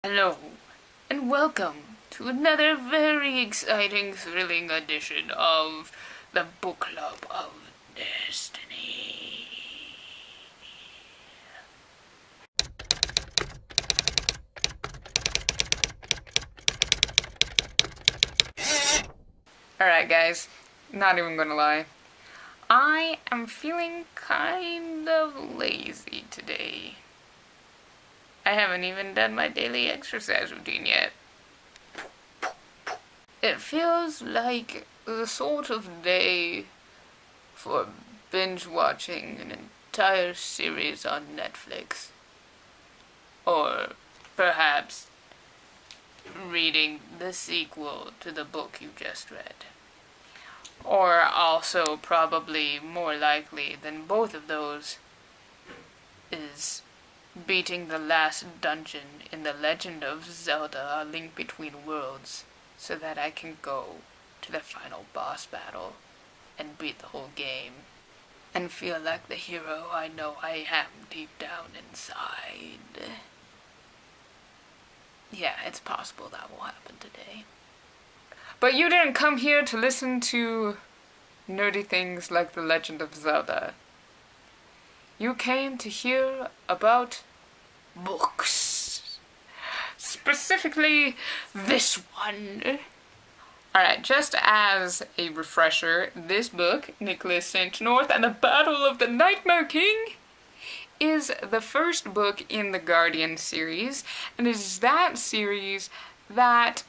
Hello, and welcome to another very exciting, thrilling edition of the Book Club of Destiny. Alright guys, not even gonna lie. I am feeling kind of lazy today. I haven't even done my daily exercise routine yet. It feels like the sort of day for binge watching an entire series on Netflix. Or perhaps reading the sequel to the book you just read. Or also, probably more likely than both of those, is beating the last dungeon in The Legend of Zelda: A Link Between Worlds so that I can go to the final boss battle and beat the whole game and feel like the hero I know I am deep down inside. Yeah, it's possible that will happen today. But you didn't come here to listen to nerdy things like The Legend of Zelda. You came to hear about books. Specifically, this one. Alright, just as a refresher, this book, Nicholas St. North and the Battle of the Nightmare King, is the first book in the Guardian series, and it is that series that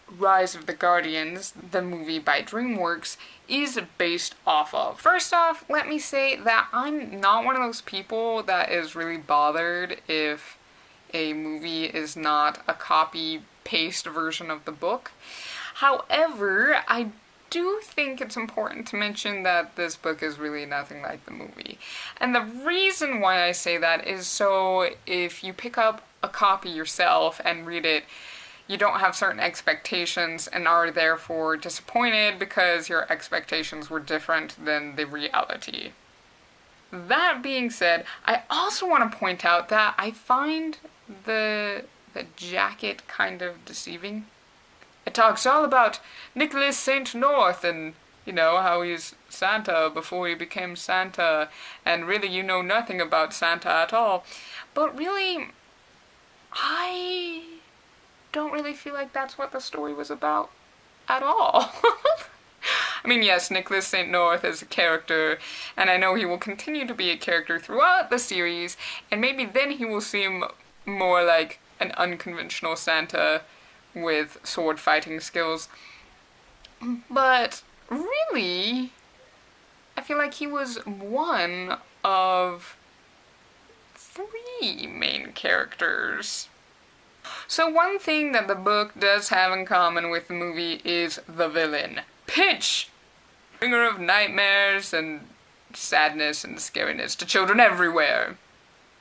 Rise of the Guardians, the movie by DreamWorks, is based off of. First off, let me say that I'm not one of those people that is really bothered if a movie is not a copy-paste version of the book. However, I do think it's important to mention that this book is really nothing like the movie. And the reason why I say that is so if you pick up a copy yourself and read it, you don't have certain expectations and are therefore disappointed because your expectations were different than the reality. That being said, I also want to point out that I find the jacket kind of deceiving. It talks all about Nicholas St. North and, you know, how he's Santa before he became Santa, and really you know nothing about Santa at all. But really, I don't really feel like that's what the story was about at all. I mean, yes, Nicholas St. North is a character, and I know he will continue to be a character throughout the series, and maybe then he will seem more like an unconventional Santa with sword fighting skills. But really, I feel like he was one of three main characters. So one thing that the book does have in common with the movie is the villain, Pitch, bringer of nightmares and sadness and scariness to children everywhere.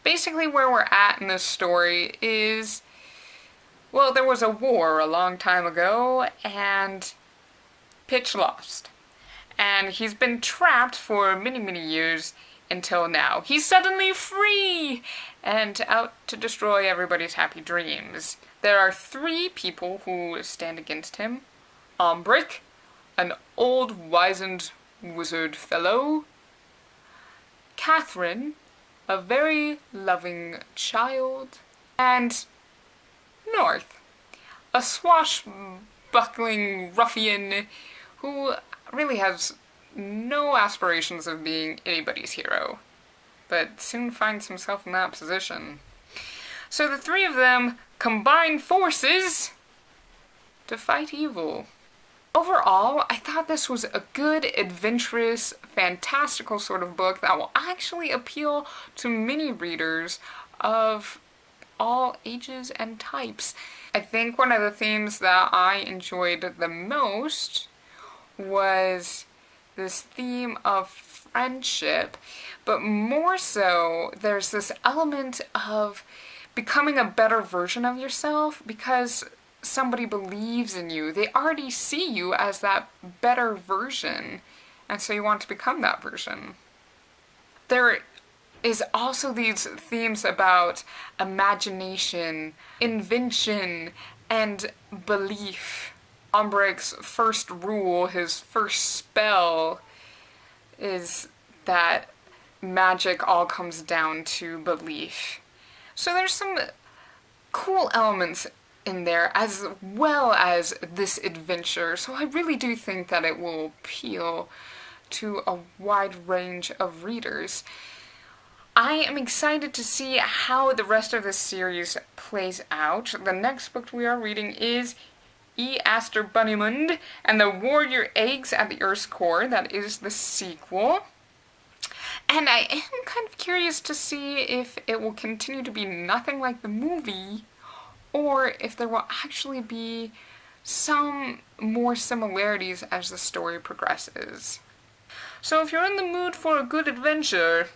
Basically where we're at in this story is, well, there was a war a long time ago, and Pitch lost. And he's been trapped for many, many years until now. He's suddenly free and out to destroy everybody's happy dreams. There are three people who stand against him. Ombrick, an old wizened wizard fellow. Catherine, a very loving child. And North, a swashbuckling ruffian who really has no aspirations of being anybody's hero, but soon finds himself in that position. So the three of them combine forces to fight evil. Overall, I thought this was a good, adventurous, fantastical sort of book that will actually appeal to many readers of all ages and types. I think one of the themes that I enjoyed the most was this theme of friendship, but more so there's this element of becoming a better version of yourself because somebody believes in you. They already see you as that better version, and so you want to become that version. There is also these themes about imagination, invention, and belief. Ombrecht's first rule, his first spell, is that magic all comes down to belief. So there's some cool elements in there as well as this adventure, so I really do think that it will appeal to a wide range of readers. I am excited to see how the rest of the series plays out. The next book we are reading is E. Aster Bunnymund and the Warrior Eggs at the Earth's Core. That is the sequel. And I am kind of curious to see if it will continue to be nothing like the movie, or if there will actually be some more similarities as the story progresses. So if you're in the mood for a good adventure,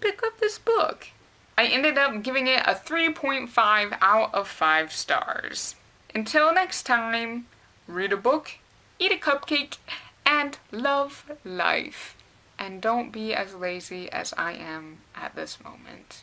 pick up this book. I ended up giving it a 3.5 out of 5 stars. Until next time, read a book, eat a cupcake, and love life. And don't be as lazy as I am at this moment.